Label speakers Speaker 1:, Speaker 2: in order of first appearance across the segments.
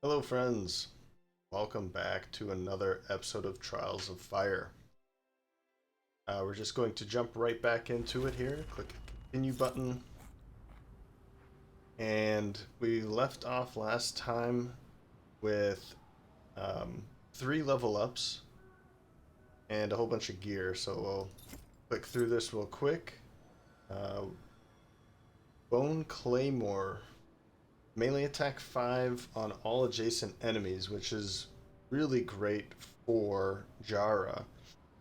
Speaker 1: Hello, friends. Welcome back to another episode of Trials of Fire. We're just going to jump right back into it here. Click the continue button. And we left off last time with 3 level ups and a whole bunch of gear. So we'll click through this real quick. Bone Claymore. Melee attack 5 on all adjacent enemies, which is really great for Jarrah.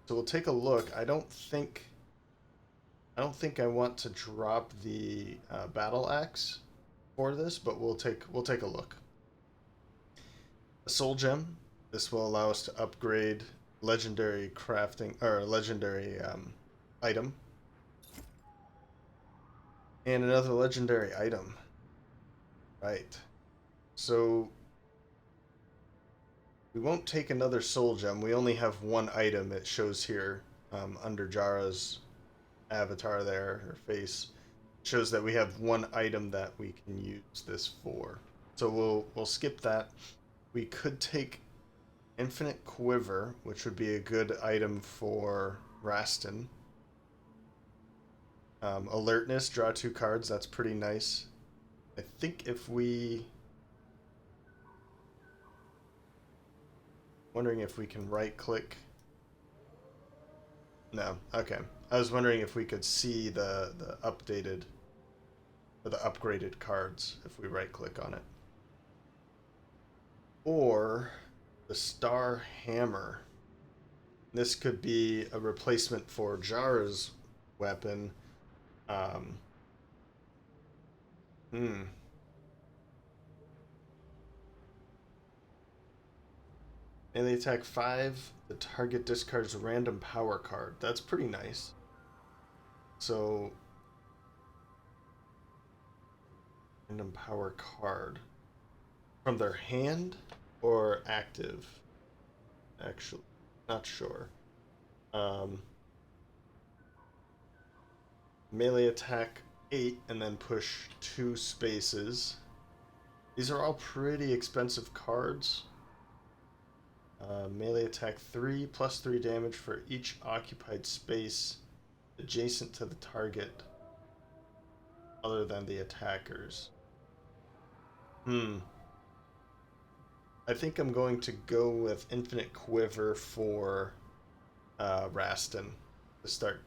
Speaker 1: So we'll take a look. I don't think I want to drop the battle axe for this, but we'll take a look. A soul gem. This will allow us to upgrade legendary crafting or legendary item, and another legendary item. Right. So we won't take another soul gem. We only have one item. It shows here under Jarrah's avatar there, her face. Shows that we have one item that we can use this for. So we'll skip that. We could take Infinite Quiver, which would be a good item for Rastin. Alertness, draw 2 cards. That's pretty nice. I think if we... Wondering if we can right click. No, okay. I was wondering if we could see the updated or the upgraded cards if we right click on it. Or the Star Hammer. This could be a replacement for Jarrah's weapon. Hmm. Melee attack 5, the target discards a random power card. That's pretty nice. So, random power card. From their hand or active? Actually, not sure. Um, Melee attack 8 and then push 2 spaces. These are all pretty expensive cards. Melee attack 3 plus 3 damage for each occupied space adjacent to the target other than the attackers. I think I'm going to go with Infinite Quiver for Rastin to start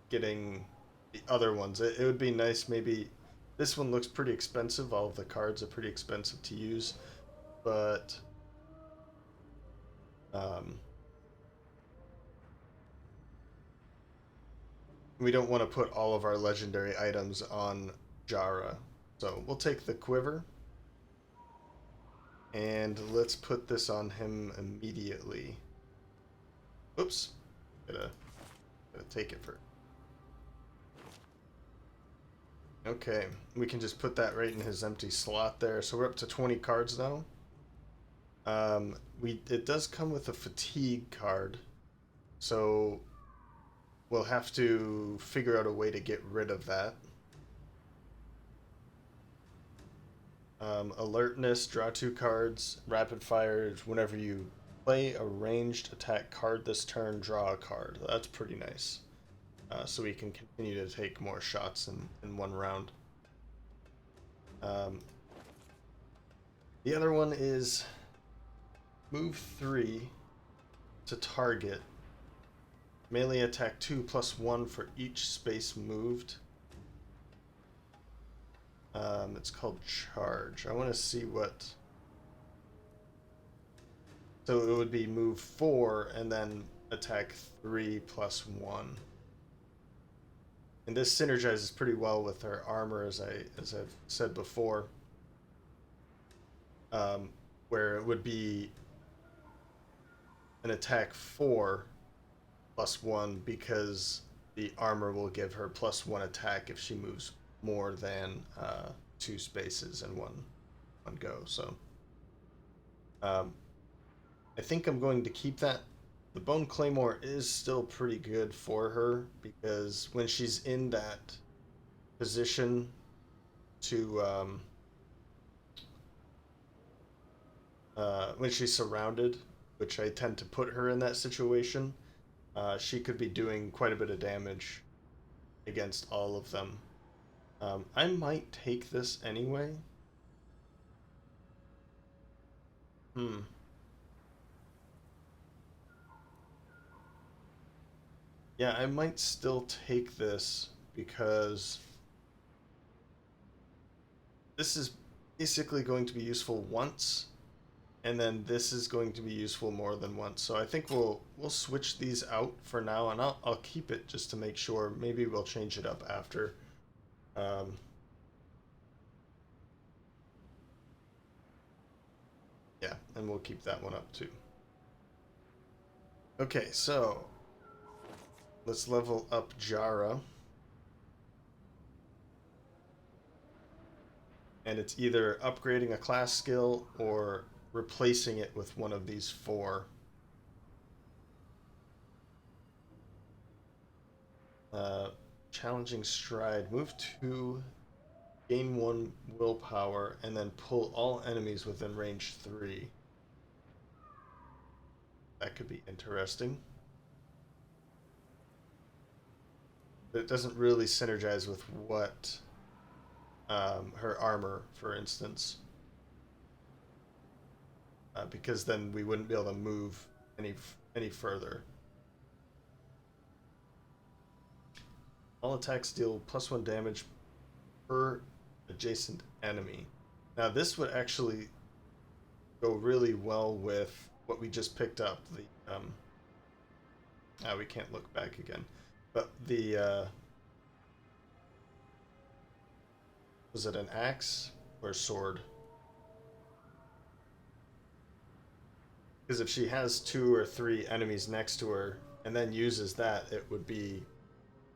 Speaker 1: getting the other ones. It would be nice maybe... This one looks pretty expensive. All of the cards are pretty expensive to use. But... we don't want to put all of our legendary items on Jarrah. So we'll take the Quiver. And let's put this on him immediately. Oops. Gotta take it first. Okay, we can just put that right in his empty slot there. So we're up to 20 cards now. It does come with a fatigue card, so we'll have to figure out a way to get rid of that. Alertness, draw 2 cards. Rapid fire, whenever you play a ranged attack card this turn, draw a card. That's pretty nice. So we can continue to take more shots in one round. The other one is move 3 to target. Melee attack 2 plus 1 for each space moved. It's called charge. I want to see what... So it would be move 4 and then attack 3 plus 1. And this synergizes pretty well with her armor, as I've said before. Where it would be an attack 4 plus 1 because the armor will give her plus 1 attack if she moves more than 2 spaces in one go. So I think I'm going to keep that. The Bone Claymore is still pretty good for her because when she's in that position to when she's surrounded, which I tend to put her in that situation, she could be doing quite a bit of damage against all of them. I might take this anyway. Hmm. Yeah, I might still take this because this is basically going to be useful once, and then this is going to be useful more than once. So I think we'll switch these out for now, and I'll keep it just to make sure. Maybe we'll change it up after. Um, yeah, and we'll keep that one up too. Okay, so let's level up Jarrah. And it's either upgrading a class skill or replacing it with one of these four. Challenging stride. Move 2, gain 1 willpower, and then pull all enemies within range 3. That could be interesting. But it doesn't really synergize with what her armor, for instance. Because then we wouldn't be able to move any further. All attacks deal +1 damage per adjacent enemy. Now this would actually go really well with what we just picked up. We can't look back again, but was it an axe or sword? Because if she has 2 or 3 enemies next to her and then uses that, it would be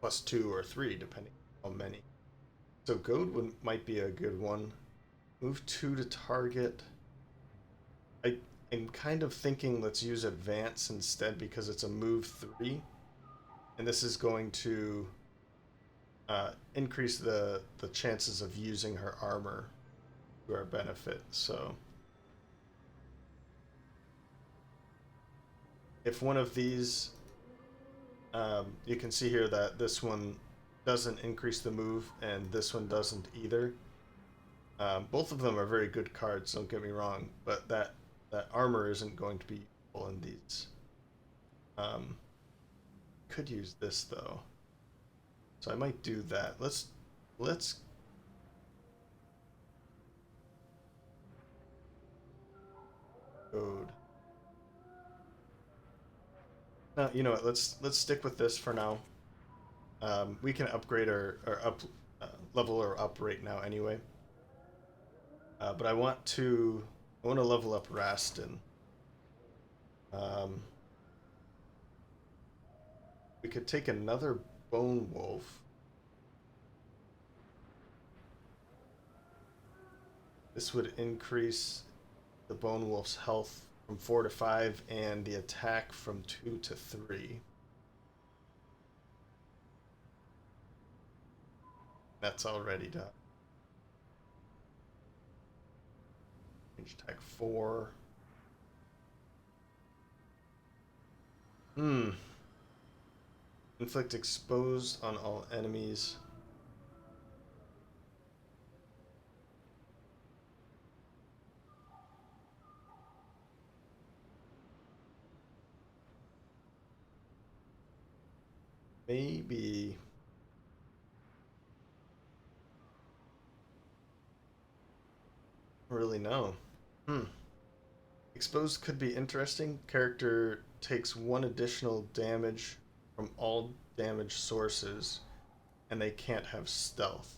Speaker 1: +2 or 3 depending on how many. So goad might be a good one. Move 2 to target. I'm kind of thinking let's use advance instead because it's a move 3, and this is going to increase the chances of using her armor to our benefit. So if one of these, you can see here that this one doesn't increase the move and this one doesn't either. Both of them are very good cards, don't get me wrong, but that armor isn't going to be useful in these. Could use this though, so I might do that. Let's code. No, you know what? Let's stick with this for now. We can upgrade or up level or up right now anyway. But I want to level up Rastin. We could take another Bone Wolf. This would increase the Bone Wolf's health from 4 to 5 and the attack from 2 to 3. That's already done. Range attack 4. Inflict exposed on all enemies. Maybe. I don't really know. Exposed could be interesting. Character takes 1 additional damage from all damage sources, and they can't have stealth.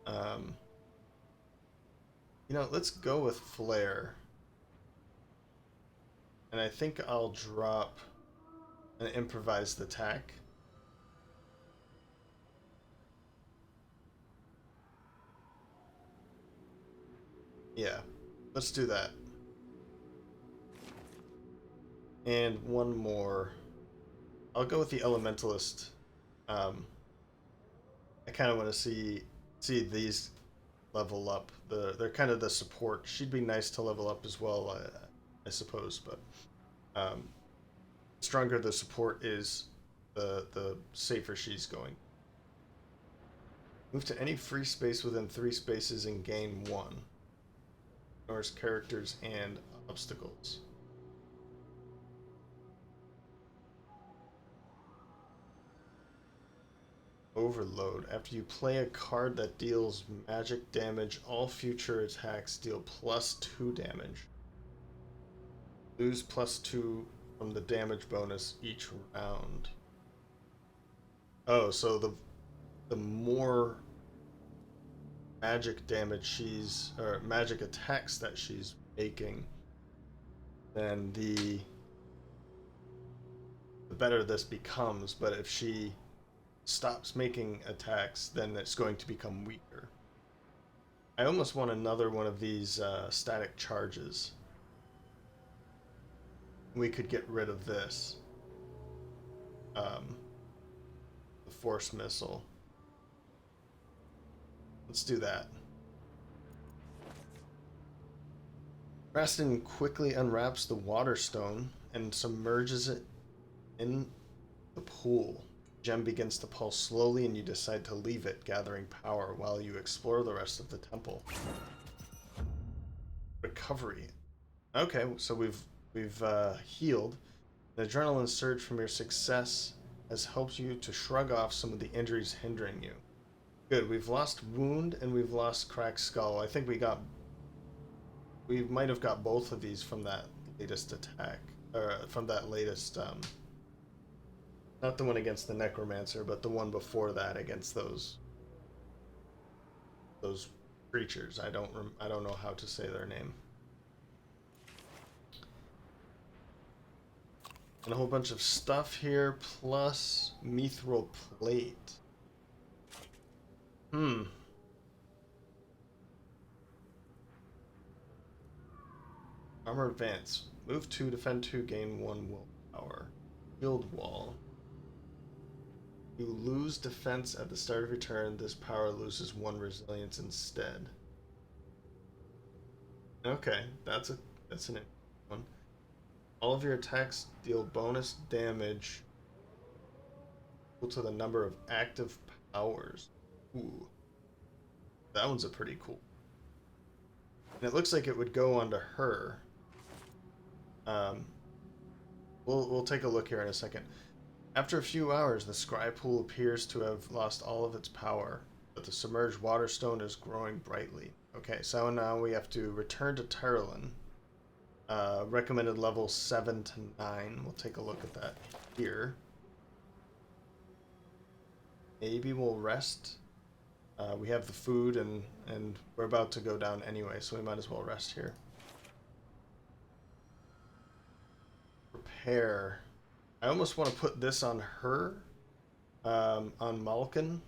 Speaker 1: You know, let's go with Flare. And I think I'll drop an improvised attack. Yeah, let's do that. And one more. I'll go with the Elementalist. I kind of want to see these level up. They're kind of the support. She'd be nice to level up as well, I suppose, but stronger the support is, the safer she's going. Move to any free space within 3 spaces and gain 1. Ignores characters and obstacles. Overload. After you play a card that deals magic damage, all future attacks deal +2 damage. Lose +2 from the damage bonus each round. Oh, so the more magic damage or magic attacks that she's making, then the better this becomes. But if she stops making attacks, then it's going to become weaker. I almost want another one of these static charges. We could get rid of this. The force missile. Let's do that. Rastin quickly unwraps the water stone and submerges it in the pool. Gem begins to pulse slowly, and you decide to leave it, gathering power while you explore the rest of the temple. Recovery. Okay, so we've healed. An adrenaline surge from your success has helped you to shrug off some of the injuries hindering you. Good. We've lost wound and we've lost cracked skull. I think we might have got both of these from that latest attack, or from that latest not the one against the necromancer, but the one before that against those creatures. I don't know how to say their name. And a whole bunch of stuff here, plus mithril plate. Armor advance. Move 2, defend 2, gain 1 willpower. Shield wall. You lose defense at the start of your turn. This power loses 1 resilience instead. Okay, that's an interesting one. All of your attacks deal bonus damage equal to the number of active powers. Ooh, that one's a pretty cool. And it looks like it would go onto her. We'll take a look here in a second. After a few hours, the skry pool appears to have lost all of its power, but the submerged water stone is growing brightly. Okay, so now we have to return to Terralin. Recommended level 7 to 9. We'll take a look at that here. Maybe we'll rest. We have the food and we're about to go down anyway, so we might as well rest here. Prepare. I almost want to put this on her, on Malkin.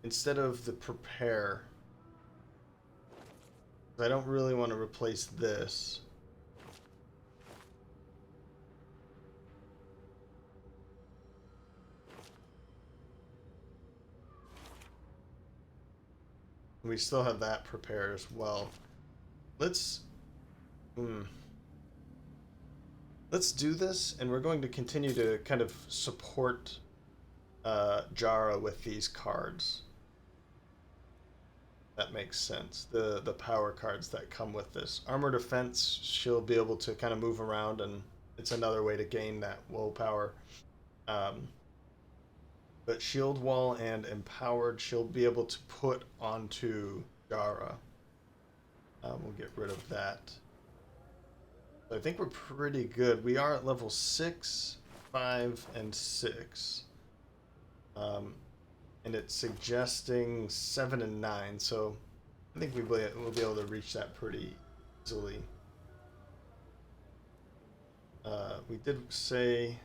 Speaker 1: Instead of the prepare. I don't really want to replace this. We still have that prepare as well. Let's do this, and we're going to continue to kind of support Jarrah with these cards. That makes sense. The power cards that come with this. Armor defense, she'll be able to kind of move around, and it's another way to gain that willpower. But shield wall and empowered, she'll be able to put onto Jarrah. We'll get rid of that. So I think we're pretty good. We are at level 6, 5, and 6. And it's suggesting 7 and 9, so I think we'll be able to reach that pretty easily. We did say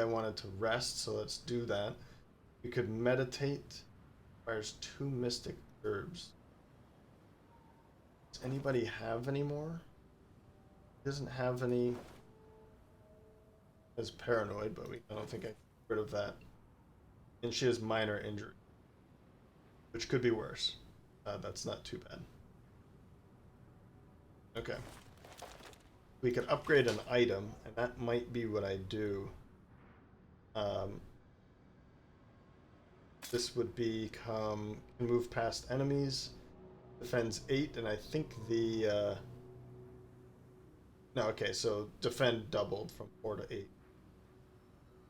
Speaker 1: I wanted to rest, so let's do that. We could meditate. Requires 2 mystic herbs. Does anybody have any more? He doesn't have any. as paranoid, but I don't think I can get rid of that. And she has minor injury, which could be worse. That's not too bad. Okay. We could upgrade an item, and that might be what I do. This would become can move past enemies, defends 8, and I think the no, okay, so defend doubled from 4 to 8,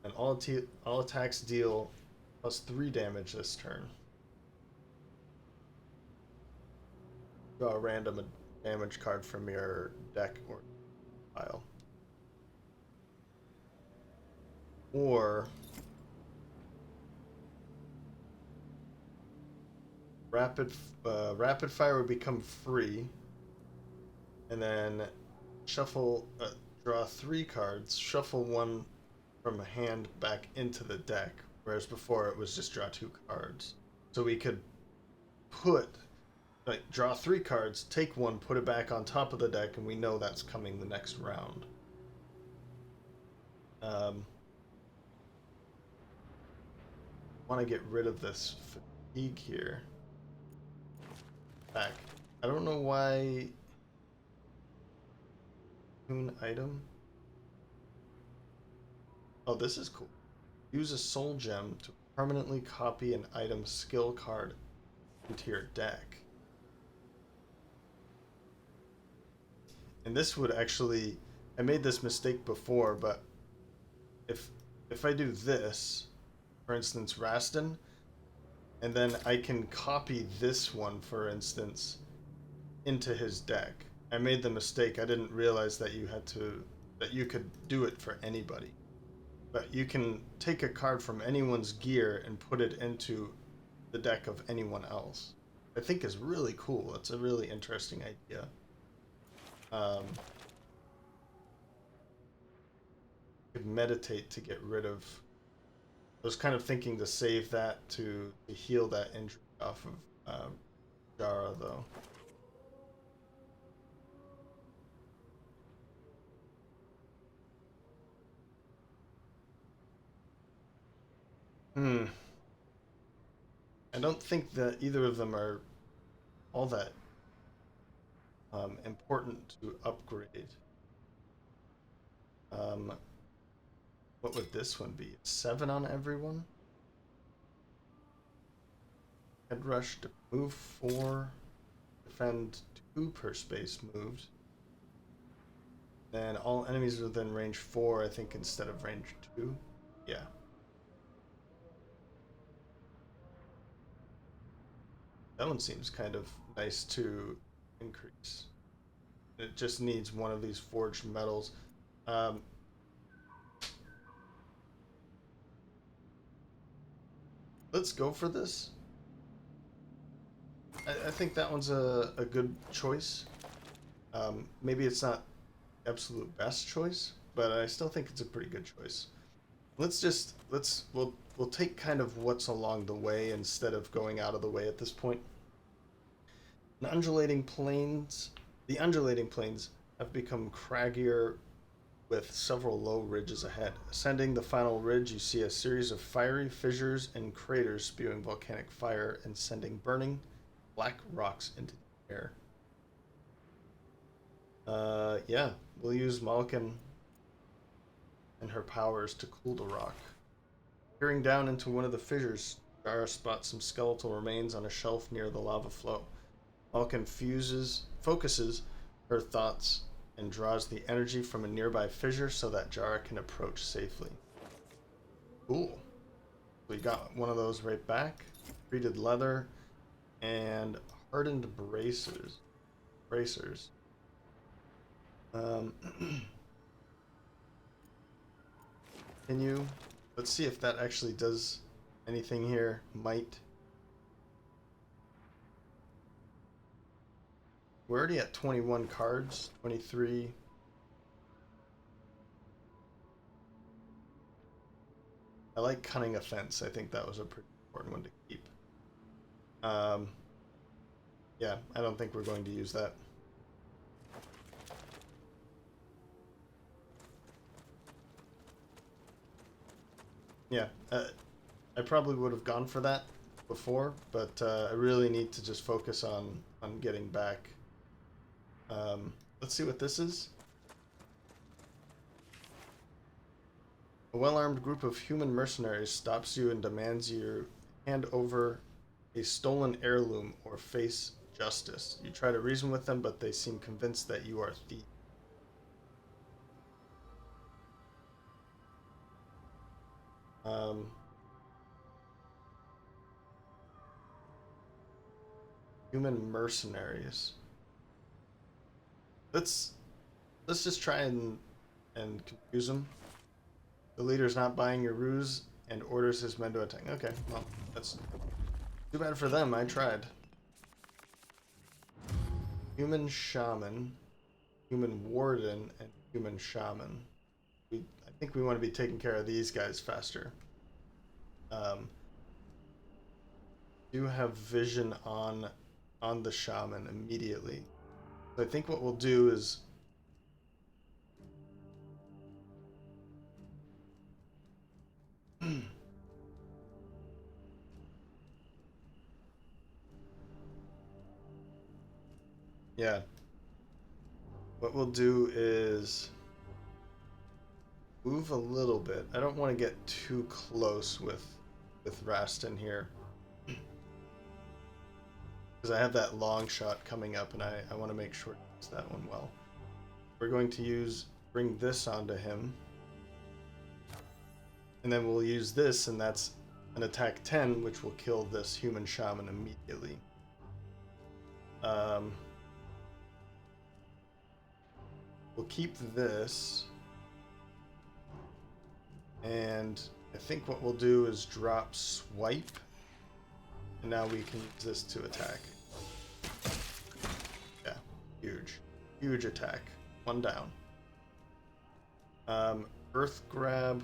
Speaker 1: and all attacks deal +3 damage this turn. Draw a random damage card from your deck or pile, or rapid fire would become free, and then shuffle, draw 3 cards, shuffle 1 from a hand back into the deck, whereas before it was just draw 2 cards. So we could draw 3 cards, take 1, put it back on top of the deck, and we know that's coming the next round. Want to get rid of this fatigue here. Back. I don't know why. Tune item. Oh, this is cool. Use a soul gem to permanently copy an item skill card into your deck. And this would actually, I made this mistake before, but if I do this, for instance, Rastin, and then I can copy this one, for instance, into his deck. I made the mistake. I didn't realize that you could do it for anybody. But you can take a card from anyone's gear and put it into the deck of anyone else. I think is really cool. It's a really interesting idea. Could meditate to get rid of. I was kind of thinking to save that to heal that injury off of Jarrah, though. I don't think that either of them are all that important to upgrade. What would this one be? 7 on everyone? Head rush to move 4, defend 2 per space moved. Then all enemies within range 4, I think, instead of range 2. Yeah. That one seems kind of nice to increase. It just needs one of these forged metals. Let's go for this. I think that one's a good choice. Maybe it's not absolute best choice, but I still think it's a pretty good choice. We'll take kind of what's along the way instead of going out of the way at this point. The undulating plains have become craggier with several low ridges ahead. Ascending the final ridge, you see a series of fiery fissures and craters spewing volcanic fire and sending burning black rocks into the air. Yeah, we'll use Malkin and her powers to cool the rock. Peering down into one of the fissures, Jarrah spots some skeletal remains on a shelf near the lava flow. Malkin focuses her thoughts and draws the energy from a nearby fissure so that Jarrah can approach safely. Cool. We got one of those right back. Treated leather and hardened bracers. Continue. Let's see if that actually does anything here. Might. We're already at 21 cards. 23. I like Cunning Offense. I think that was a pretty important one to keep. Yeah, I don't think we're going to use that. Yeah, I probably would have gone for that before, but I really need to just focus on getting back. Let's see what this is. A well-armed group of human mercenaries stops you and demands you hand over a stolen heirloom or face justice. You try to reason with them, but they seem convinced that you are a thief. Um, Human mercenaries. Let's let's just try and confuse them. The leader's not buying your ruse and orders his men to attack. Okay, well, that's too bad for them. I tried. Human shaman, human warden, and human shaman. I think we want to be taking care of these guys faster. Do have vision on the shaman immediately. So I think what we'll do is yeah. What we'll do is move a little bit. I don't want to get too close with Rastin here. Because I have that long shot coming up and I want to make sure to use that one well. We're going to bring this onto him. And then we'll use this, and that's an attack 10, which will kill this human shaman immediately. We'll keep this. And I think what we'll do is drop swipe. And now we can use this to attack. Yeah, huge. Huge attack. One down. Earth grab,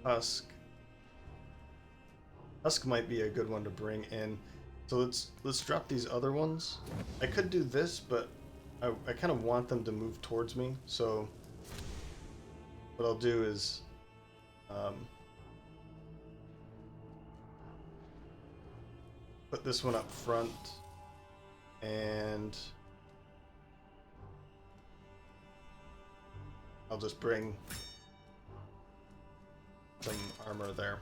Speaker 1: husk. Husk might be a good one to bring in. So let's drop these other ones. I could do this, but I kind of want them to move towards me. So what I'll do is put this one up front, and I'll just bring some armor there.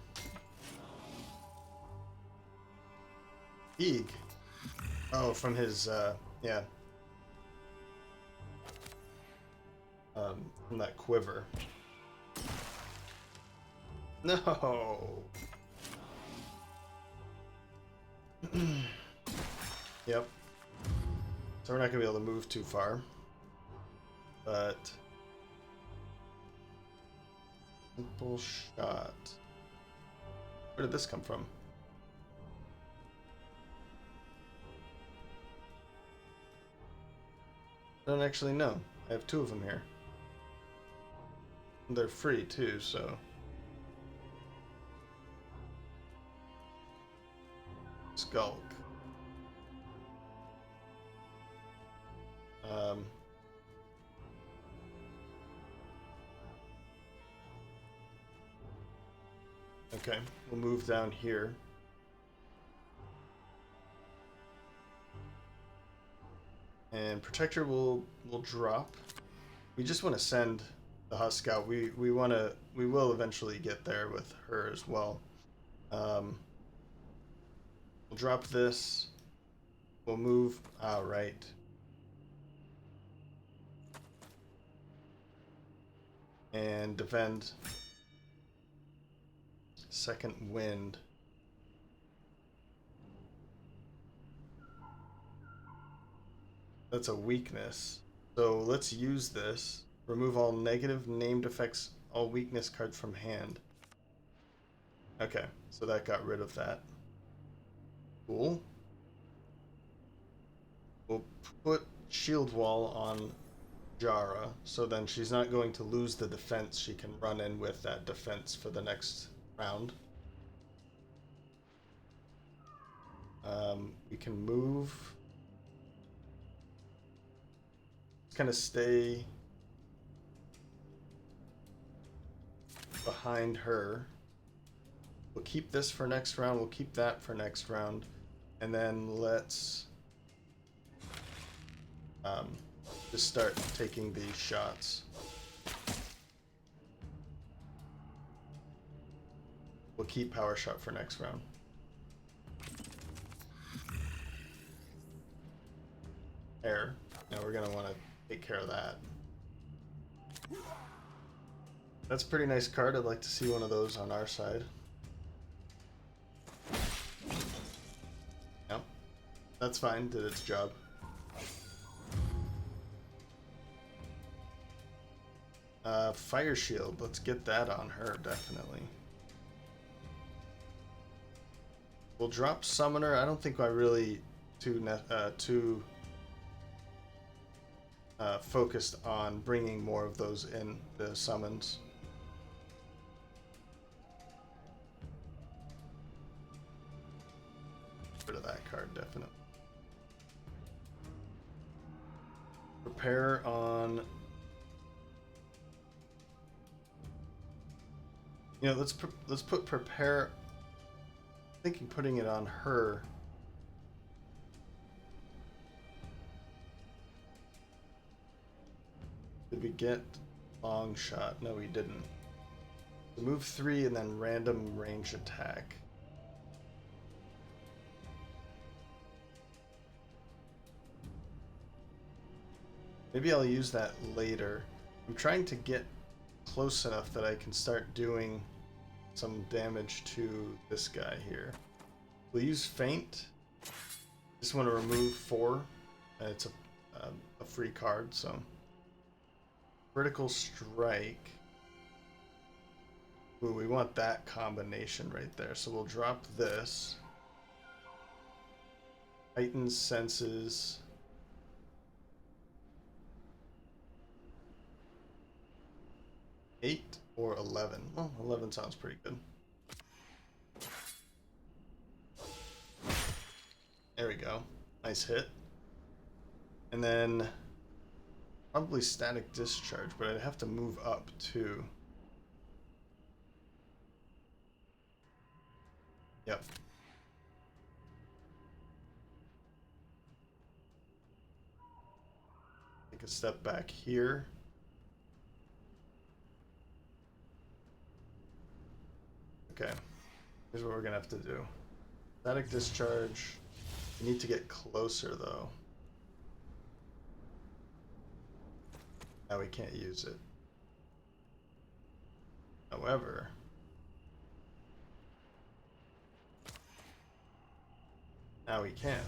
Speaker 1: Eeg. Oh, from his, yeah. From that quiver. No! Yep. So we're not gonna be able to move too far. But... simple shot. Where did this come from? I don't actually know. I have two of them here. And they're free too, so... Skulk. Okay, we'll move down here. And Protector will drop. We just want to send the Husk out. We will eventually get there with her as well. We'll drop this. We'll move. Right. And defend. Second wind. That's a weakness. So let's use this. Remove all negative named effects, all weakness cards from hand. Okay, so that got rid of that. Cool. We'll put shield wall on Jarrah, so then she's not going to lose the defense. She can run in with that defense for the next round. We can move. Kind of stay behind her. We'll keep this for next round. We'll keep that for next round. And then let's just start taking these shots. We'll keep power shot for next round. Air. Now we're gonna want to take care of that. That's a pretty nice card. I'd like to see one of those on our side. Yep. That's fine. Did its job. Fire shield. Let's get that on her, definitely. We'll drop summoner. I don't think I really too focused on bringing more of those in the summons. Rid of that card, definitely. Prepare on. You know, let's put prepare. I'm thinking putting it on her. Did we get long shot? No, we didn't. So move 3 and then random range attack. Maybe I'll use that later. I'm trying to get close enough that I can start doing some damage to this guy here. We'll use feint. Just want to remove 4. And it's a free card, so. Critical strike. Ooh, we want that combination right there. So we'll drop this. Heightened senses. Eight or 11. Well, 11 sounds pretty good. There we go. Nice hit. And then probably static discharge, but I'd have to move up too. Yep. Take a step back here. Okay, here's what we're gonna have to do. Static discharge. We need to get closer though. Now we can't use it. However, now we can.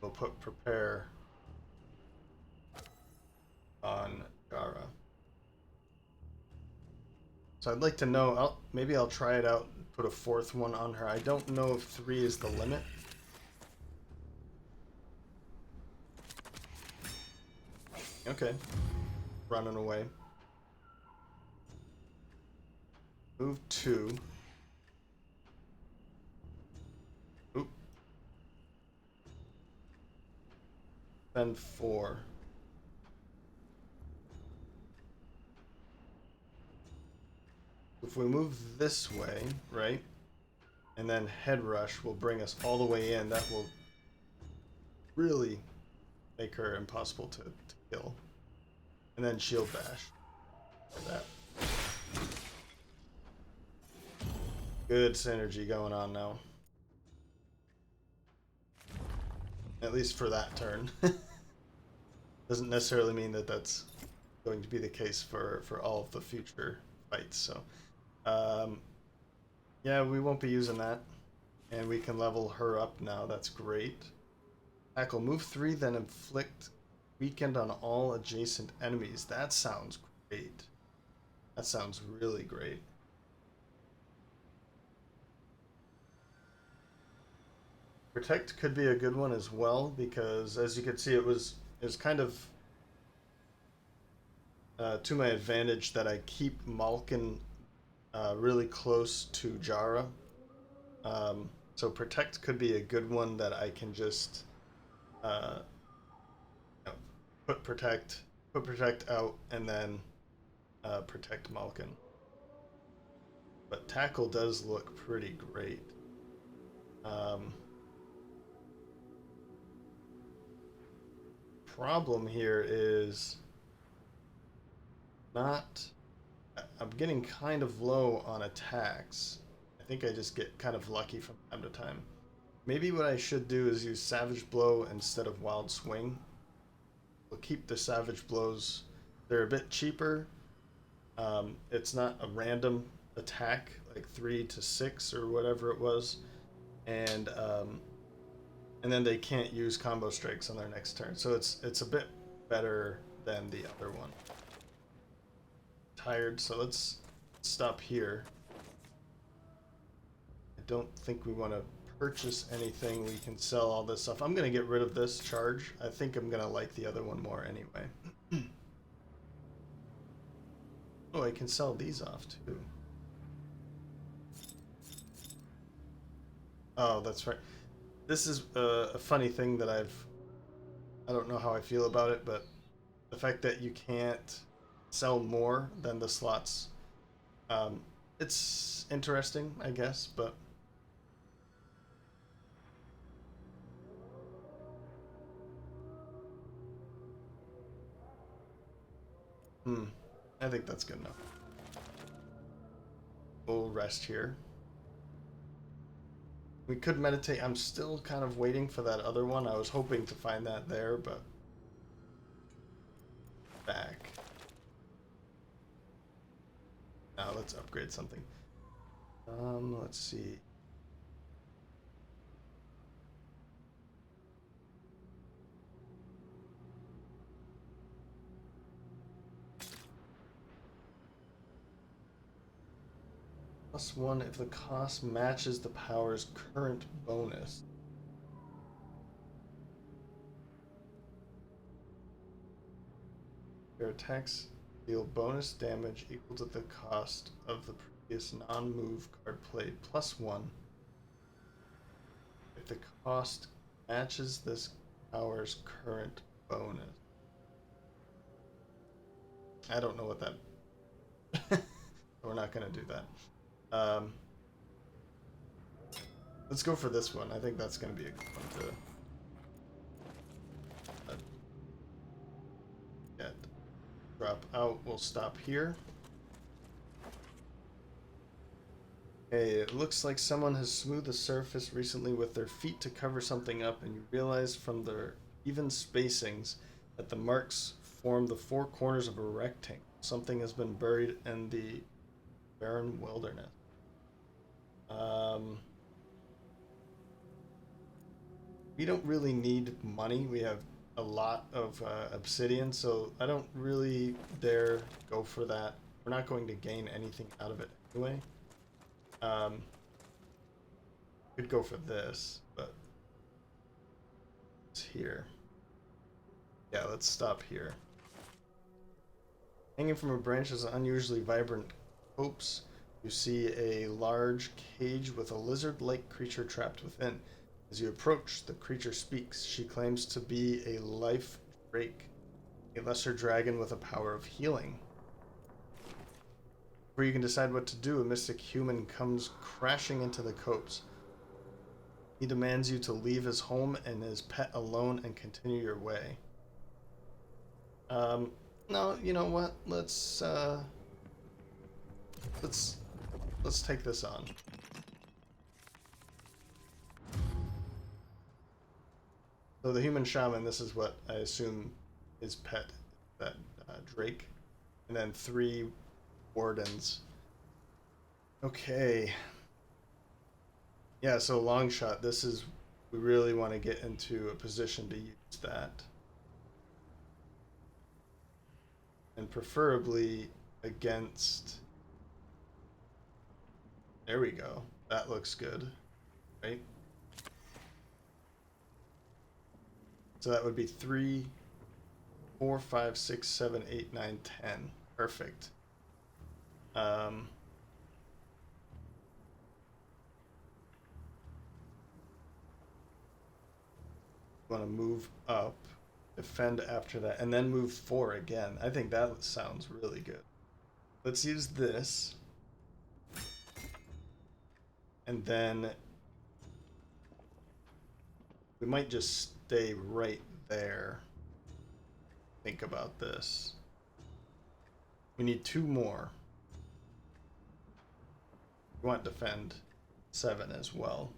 Speaker 1: We'll put prepare on Jarrah. So I'd like to know, maybe I'll try it out and put a 4th one on her. I don't know if 3 is the limit. Okay. Running away. Move 2. Oop. Then 4. If we move this way, right, and then head rush will bring us all the way in, that will really make her impossible to kill. And then shield bash. Like that. Good synergy going on now. At least for that turn. Doesn't necessarily mean that that's going to be the case for all of the future fights, so. Yeah, we won't be using that. And we can level her up now. That's great. Tackle. Move 3, then inflict weakened on all adjacent enemies. That sounds great. That sounds really great. Protect could be a good one as well, because as you can see, it was kind of to my advantage that I keep Malkin really close to Jarrah. So protect could be a good one that I can just put protect, put protect out and then protect Malkin. But tackle does look pretty great. Problem here is not. I'm getting kind of low on attacks. I think I just get kind of lucky from time to time. Maybe what I should do is use Savage Blow instead of Wild Swing. We'll keep the Savage Blows. They're a bit cheaper. It's not a random attack, like 3 to 6 or whatever it was. And then they can't use combo strikes on their next turn. So it's a bit better than the other one. Tired, so let's stop here. I don't think we want to purchase anything. We can sell all this stuff. I'm going to get rid of this charge. I think I'm going to like the other one more anyway. Oh, I can sell these off too. Oh, that's right. This is a funny thing that I don't know how I feel about it, but the fact that you can't sell more than the slots, it's interesting, I guess, but I think that's good enough. We'll rest here. We could meditate. I'm still kind of waiting for that other one. I was hoping to find that there, but back. Now let's upgrade something. Let's see. +1 if the cost matches the power's current bonus. Your attacks deal bonus damage equal to the cost of the previous non-move card played +1 if the cost matches this power's current bonus. I don't know what that. We're not going to do that. Let's go for this one. I think that's going to be a good one to get. Drop out. We'll stop here. Okay, it looks like someone has smoothed the surface recently with their feet to cover something up, and you realize from their even spacings that the marks form the four corners of a rectangle. Something has been buried in the barren wilderness. We don't really need money. We have a lot of obsidian, so I don't really dare go for that. We're not going to gain anything out of it anyway. Could go for this, but it's here. Yeah, let's stop here. Hanging from a branch is an unusually vibrant copse. You see a large cage with a lizard-like creature trapped within. As you approach, the creature speaks. She claims to be a life drake, a lesser dragon with a power of healing. Before you can decide what to do, a mystic human comes crashing into the copse. He demands you to leave his home and his pet alone and continue your way. No, you know what? Let's take this on. So the human shaman, this is what I assume his pet, that drake, and then 3 wardens. Okay. Yeah, so long shot. This is, we really want to get into a position to use that. And preferably against, there we go. That looks good, right? So that would be 3, 4, 5, 6, 7, 8, 9, 10. Perfect. Want to move up defend after that, and then move 4 again. I think that sounds really good. Let's use this. And then we might just stay right there. Think about this. We need 2 more. We want defend 7 as well.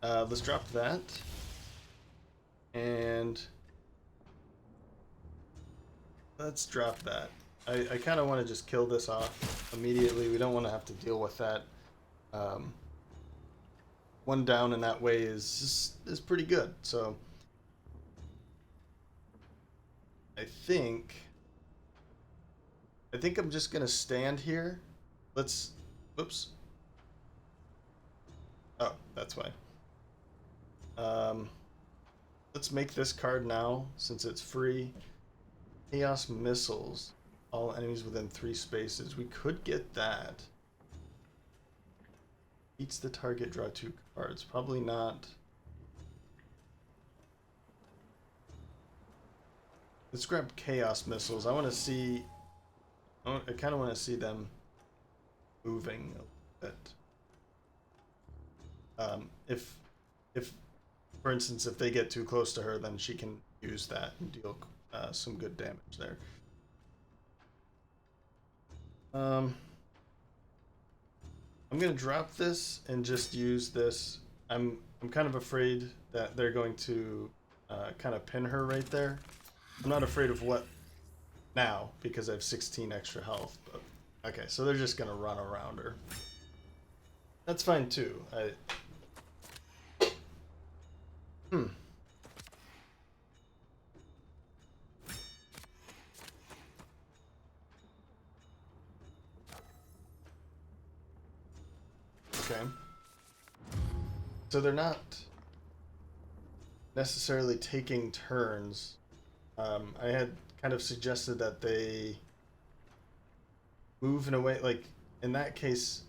Speaker 1: Let's drop that. And let's drop that. I kind of want to just kill this off immediately. We don't want to have to deal with that. 1 down in that way is pretty good. So I think I'm just gonna stand here. Let's. Oops. Oh, that's why. Let's make this card now since it's free. Chaos missiles. All enemies within 3 spaces. We could get that. Eats the target, draw 2 cards. Probably not. Let's grab chaos missiles. I want to see. I kind of want to see them moving a bit. If, for instance, if they get too close to her, then she can use that and deal some good damage there. I'm gonna drop this and just use this. I'm kind of afraid that they're going to kind of pin her right there. I'm not afraid of what now because I have 16 extra health. But okay, so they're just gonna run around her. That's fine too. Okay. So they're not necessarily taking turns. I had kind of suggested that they move in a way, like in that case,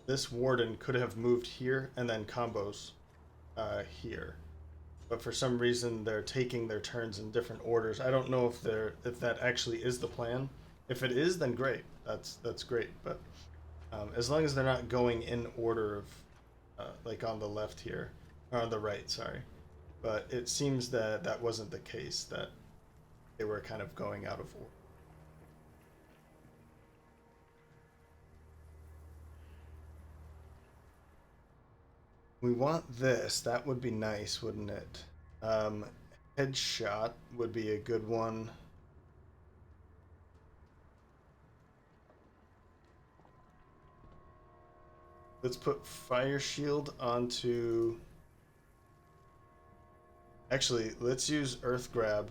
Speaker 1: this warden could have moved here and then combos here. But for some reason they're taking their turns in different orders. I don't know if that actually is the plan. If it is, then great. That's great. But as long as they're not going in order of like on the left here, or on the right, sorry. But it seems that that wasn't the case, that they were kind of going out of order. We want this. That would be nice, wouldn't it? Headshot would be a good one. Let's put fire shield onto... Actually, let's use earth grab.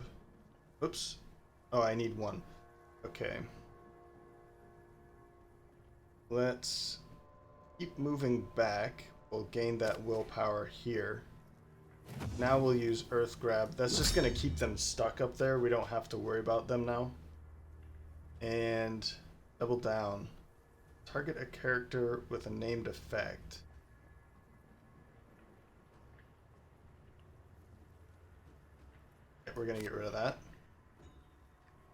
Speaker 1: Oops. Oh, I need 1. Okay. Let's keep moving back. We'll gain that willpower here. Now we'll use earth grab. That's just going to keep them stuck up there. We don't have to worry about them now. And double down. Target a character with a named effect. Okay, we're going to get rid of that.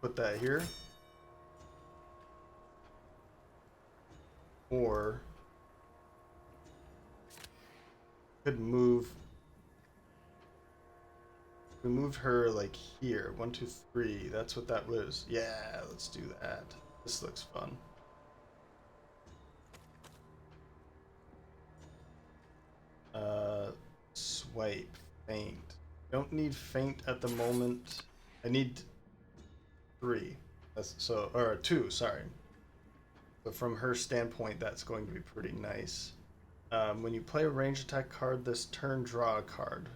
Speaker 1: Put that here. Or could move. We moved her like here. 1, 2, 3. That's what that was. Yeah, let's do that. This looks fun. Swipe, faint. Don't need faint at the moment. I need 3. That's so, or 2. Sorry. But from her standpoint, that's going to be pretty nice. When you play a range attack card this turn, draw a card.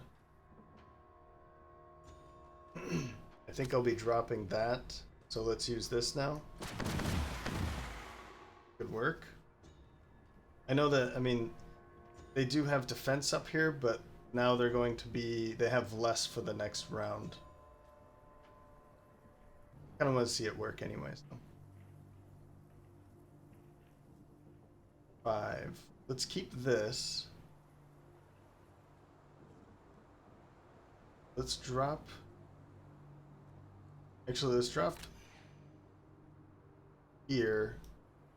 Speaker 1: I think I'll be dropping that. So let's use this now. Good work. I know that, I mean, they do have defense up here, but now they're going to be, they have less for the next round. Kind of want to see it work anyways. 5. Let's keep this. let's drop. Actually, let's drop here.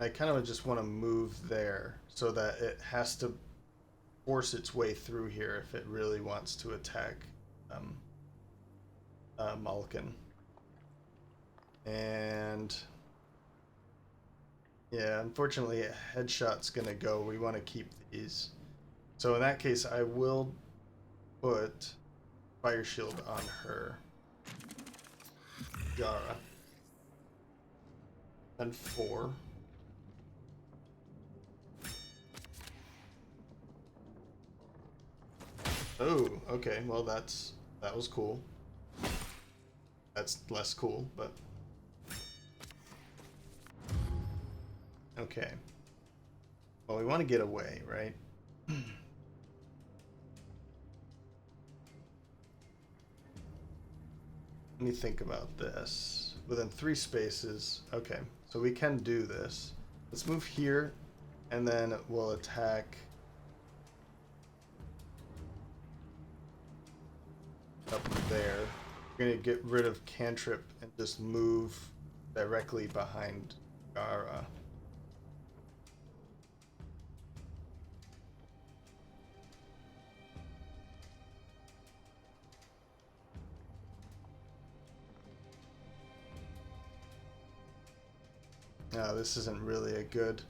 Speaker 1: I kind of just want to move there so that it has to force its way through here if it really wants to attack Malkin. And yeah, unfortunately, a headshot's gonna go. We want to keep these. So in that case, I will put fire shield on her. Jarrah. And 4. Oh, okay. Well, that was cool. That's less cool, but okay. Well, we want to get away, right? Let me think about this. Within 3 spaces. Okay, so we can do this. Let's move here, and then we'll attack up there. We're gonna get rid of cantrip and just move directly behind Jarrah. No, this isn't really a good.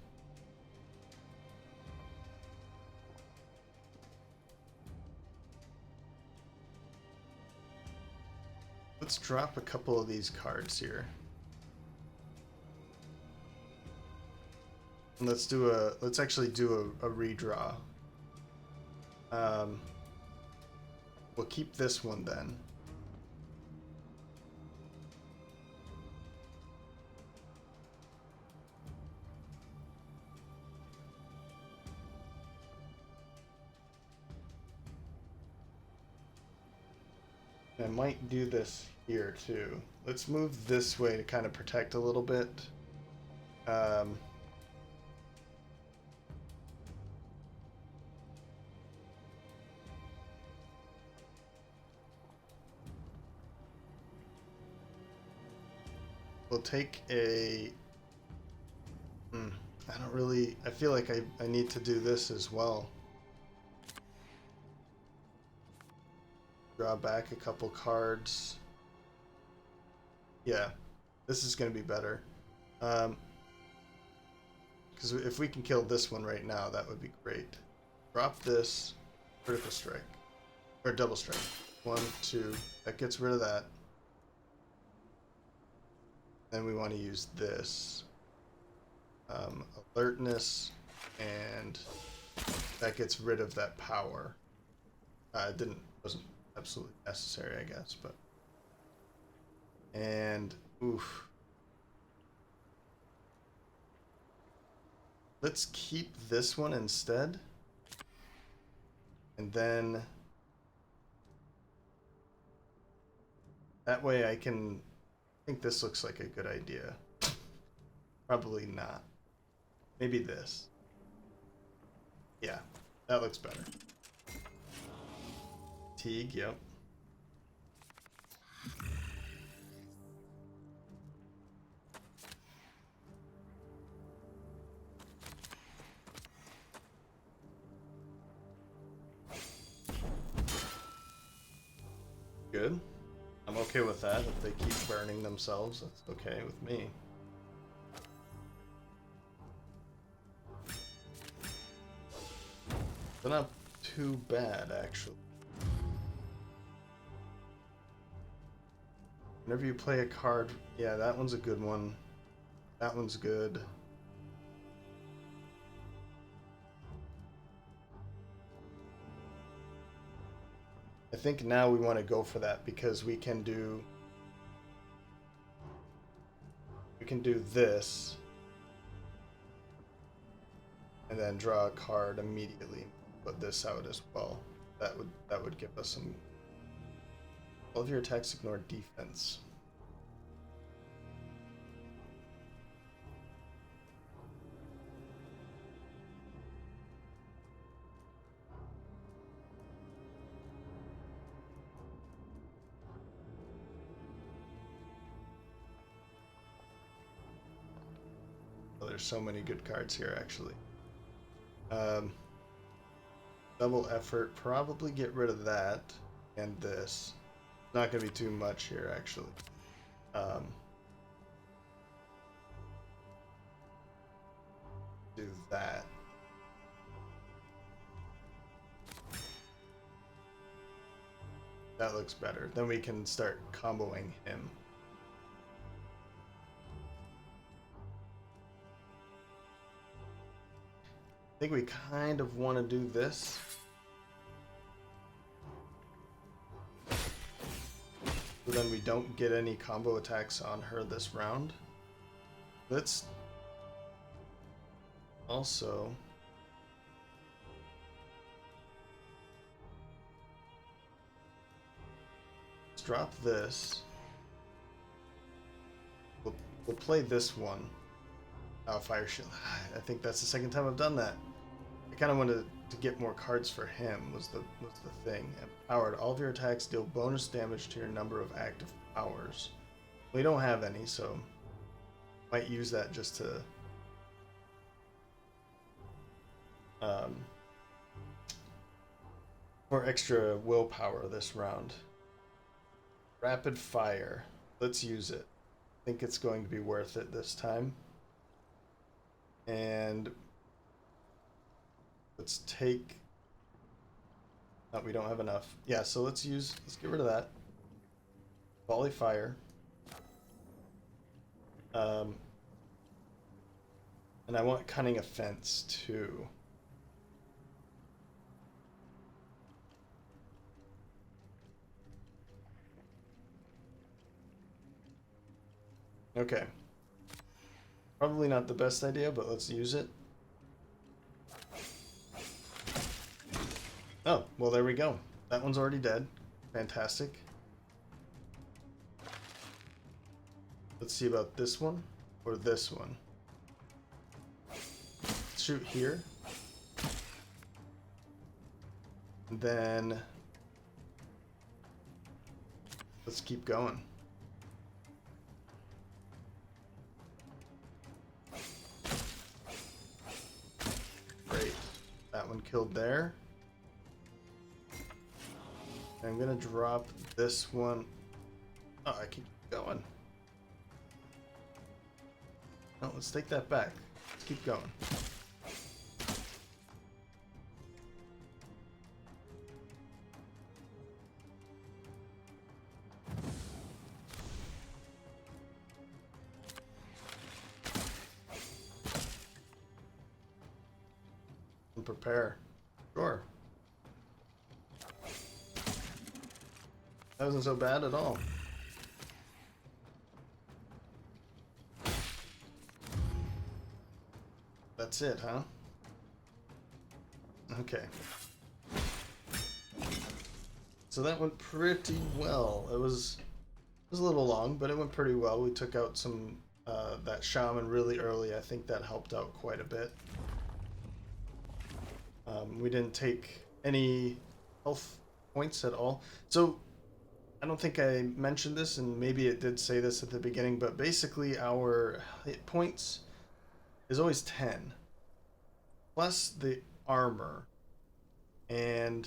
Speaker 1: Let's drop a couple of these cards here. And let's actually do a redraw. We'll keep this one then. I might do this here too. Let's move this way to kind of protect a little bit. We'll take a... I don't really... I feel like I need to do this as well. Draw back a couple cards. Yeah, this is going to be better. Because if we can kill this one right now, that would be great. Drop this. Critical strike. Or double strike. 1, 2. That gets rid of that. Then we want to use this. Alertness. And that gets rid of that power. It wasn't absolutely necessary, I guess, but... And... Oof. Let's keep this one instead. And then... That way I can... I think this looks like a good idea. Probably not. Maybe this. Yeah, that looks better. Fatigue, yep. Good. I'm okay with that. If they keep burning themselves, that's okay with me. They're not too bad, actually. Whenever you play a card, yeah, that one's a good one. That one's good. I think now we want to go for that because we can do this and then draw a card immediately. Put this out as well. That would give us some. All of your attacks ignore defense. there's so many good cards here, actually. Double effort, probably get rid of that and this. Not going to be too much here, actually. Do that. That looks better. Then we can start comboing him. I think we kind of want to do this. So then we don't get any combo attacks on her this round. Let's also drop this. We'll play this one. Fire Shield. I think that's the second time I've done that. I kind of wanted to get more cards for him was the thing. Empowered. All of your attacks deal bonus damage to your number of active powers. We don't have any, so might use that just to for extra willpower this round. Rapid fire. Let's use it. I think it's going to be worth it this time. And let's take... Oh, we don't have enough. Yeah, so let's get rid of that. Volley fire. And I want cunning offense too. Okay. Probably not the best idea, but let's use it. Oh, well, there we go. That one's already dead. Fantastic. Let's see about this one or this one. Shoot here. And then let's keep going. Great. That one killed there. I'm gonna drop this one. Oh, I keep going. No, let's take that back. Let's keep going. And prepare. Sure. That wasn't so bad at all. That's it, huh? Okay. So that went pretty well. It was a little long, but it went pretty well. We took out some that shaman really early. I think that helped out quite a bit. We didn't take any health points at all. So I don't think I mentioned this, and maybe it did say this at the beginning, but basically our hit points is always 10 plus the armor. And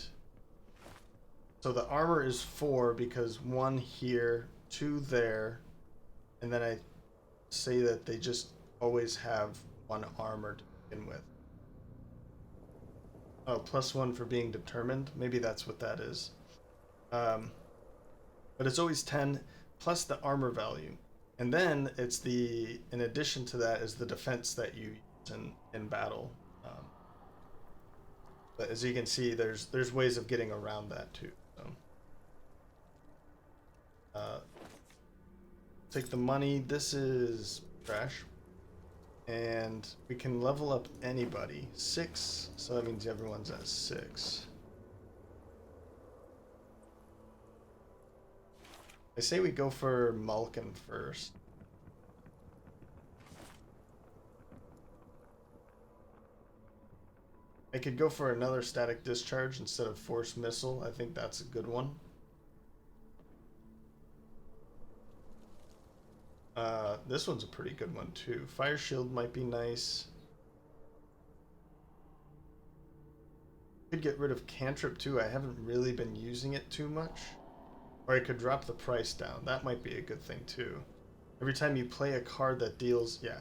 Speaker 1: so the armor is 4 because 1 here, 2 there, and then I say that they just always have 1 armor to begin with. Oh, +1 for being determined. Maybe that's what that is. But it's always 10 plus the armor value. And then it's in addition to that is the defense that you use in battle. But as you can see, there's ways of getting around that too. So, take the money. This is trash. And we can level up anybody. 6, so that means everyone's at 6. I say we go for Malkin first. I could go for another static discharge instead of force missile. I think that's a good one. This one's a pretty good one too. Fire shield might be nice. Could get rid of cantrip too. I haven't really been using it too much. Or I could drop the price down. That might be a good thing too. Every time you play a card that deals... Yeah,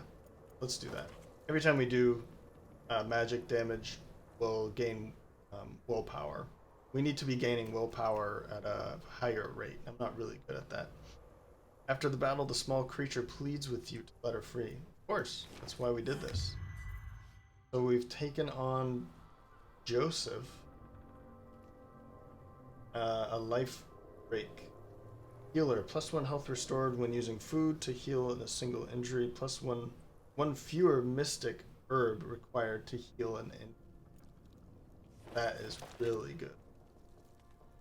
Speaker 1: let's do that. Every time we do magic damage, we'll gain willpower. We need to be gaining willpower at a higher rate. I'm not really good at that. After the battle, the small creature pleads with you to let her free. Of course, that's why we did this. So we've taken on Joseph, a life break. Healer, +1 health restored when using food to heal in a single injury, +1 fewer mystic herb required to heal an injury. That is really good.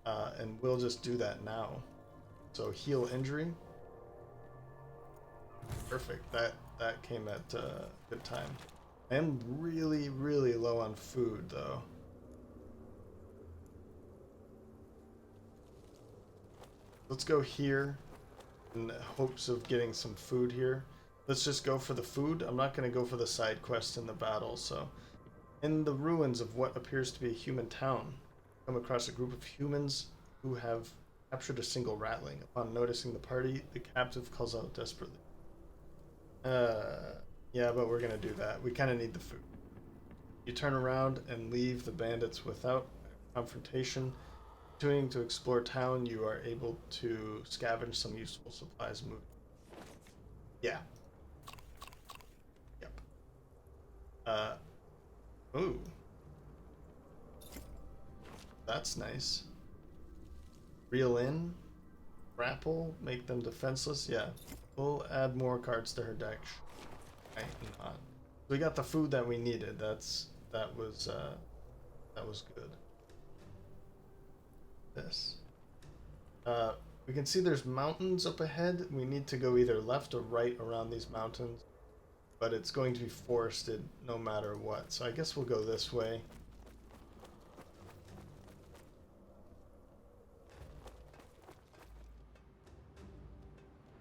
Speaker 1: And we'll just do that now. So heal injury. Perfect. That came at a good time. I am really, really low on food though. Let's go here in hopes of getting some food here. Let's just go for the food. I'm not going to go for the side quest in the battle. So, in the ruins of what appears to be a human town, come across a group of humans who have captured a single ratling. Upon noticing the party, the captive calls out desperately. Yeah, but we're going to do that. We kind of need the food. You turn around and leave the bandits without confrontation. Continuing to explore town, you are able to scavenge some useful supplies moving. Yeah. Yep. Ooh. That's nice. Reel in. Grapple. Make them defenseless. Yeah. We'll add more cards to her deck. Right, not. We got the food that we needed. That was good. This. We can see there's mountains up ahead. We need to go either left or right around these mountains, but it's going to be forested no matter what. So I guess we'll go this way.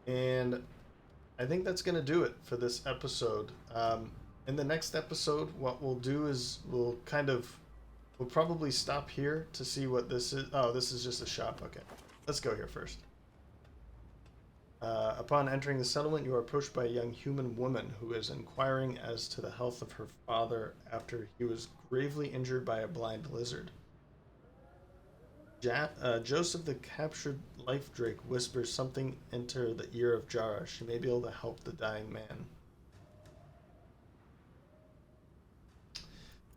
Speaker 1: And I think that's going to do it for this episode. In the next episode, what we'll do is we'll probably stop here to see what this is. Oh, this is just a shop. Okay. Let's go here first. Upon entering the settlement, you are approached by a young human woman who is inquiring as to the health of her father after he was gravely injured by a blind lizard. Joseph, the captured life drake, whispers something into the ear of Jarrah. She may be able to help the dying man.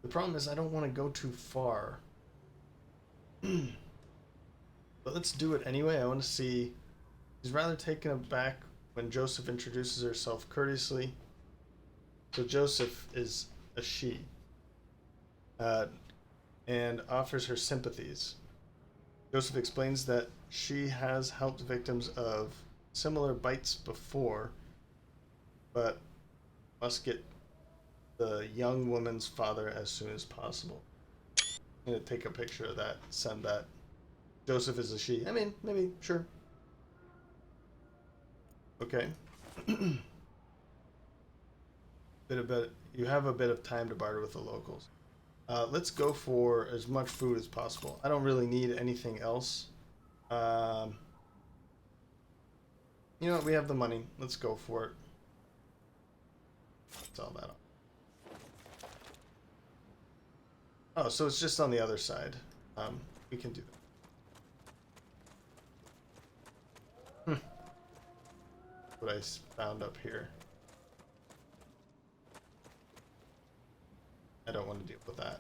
Speaker 1: The problem is I don't want to go too far. But let's do it anyway. I want to see... He's rather taken aback when Joseph introduces herself courteously. So Joseph is a she. And offers her sympathies. Joseph explains that she has helped victims of similar bites before, but must get the young woman's father as soon as possible. I'm going to take a picture of that, send that. Joseph is a she. I mean, maybe, sure. Okay. You have a bit of time to barter with the locals. Let's go for as much food as possible. I don't really need anything else. You know what? We have the money. Let's go for it. Sell that off. Oh, so it's just on the other side. We can do that. What I found up here. I don't want to deal with that.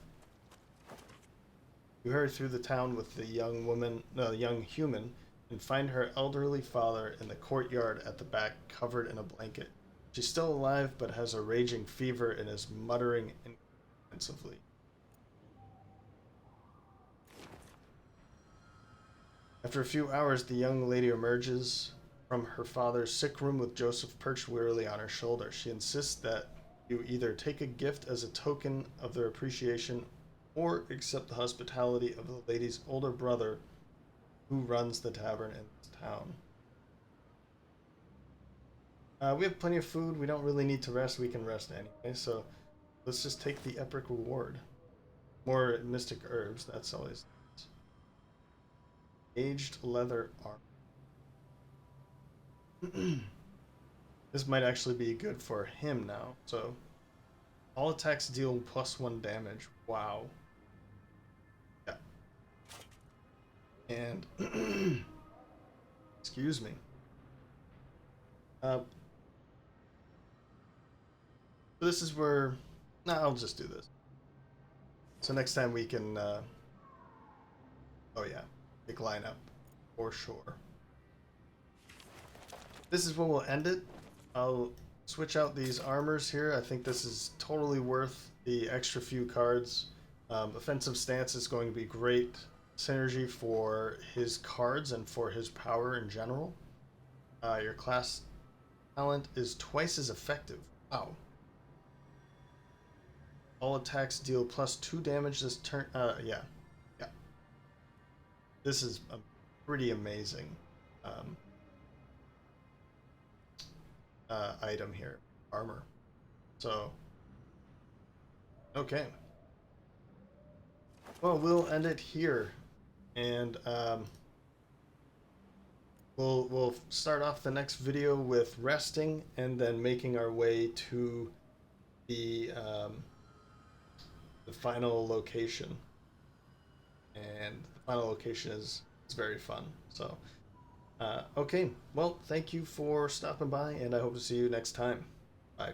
Speaker 1: You hurry through the town with the young human, and find her elderly father in the courtyard at the back, covered in a blanket. She's still alive, but has a raging fever and is muttering incomprehensibly. After a few hours, the young lady emerges from her father's sick room with Joseph perched wearily on her shoulder. She insists that you either take a gift as a token of their appreciation or accept the hospitality of the lady's older brother who runs the tavern in this town. We have plenty of food. We don't really need to rest. We can rest anyway. So let's just take the epic reward. More mystic herbs. That's always nice. Aged leather armor. This might actually be good for him now. So all attacks deal +1 damage. Wow. Yeah. And excuse me. This is where. Nah, I'll just do this. So next time we can. Oh yeah, big lineup for sure. This is where we'll end it. I'll switch out these armors here. I think this is totally worth the extra few cards. Offensive stance is going to be great synergy for his cards and for his power in general. Your class talent is twice as effective. Wow. All attacks deal +2 damage this turn. Yeah. Yeah. This is a pretty amazing item here. Armor. So, okay. Well, we'll end it here. And we'll start off the next video with resting and then making our way to the final location. And the final location is very fun. So, okay. Well, thank you for stopping by, and I hope to see you next time. Bye.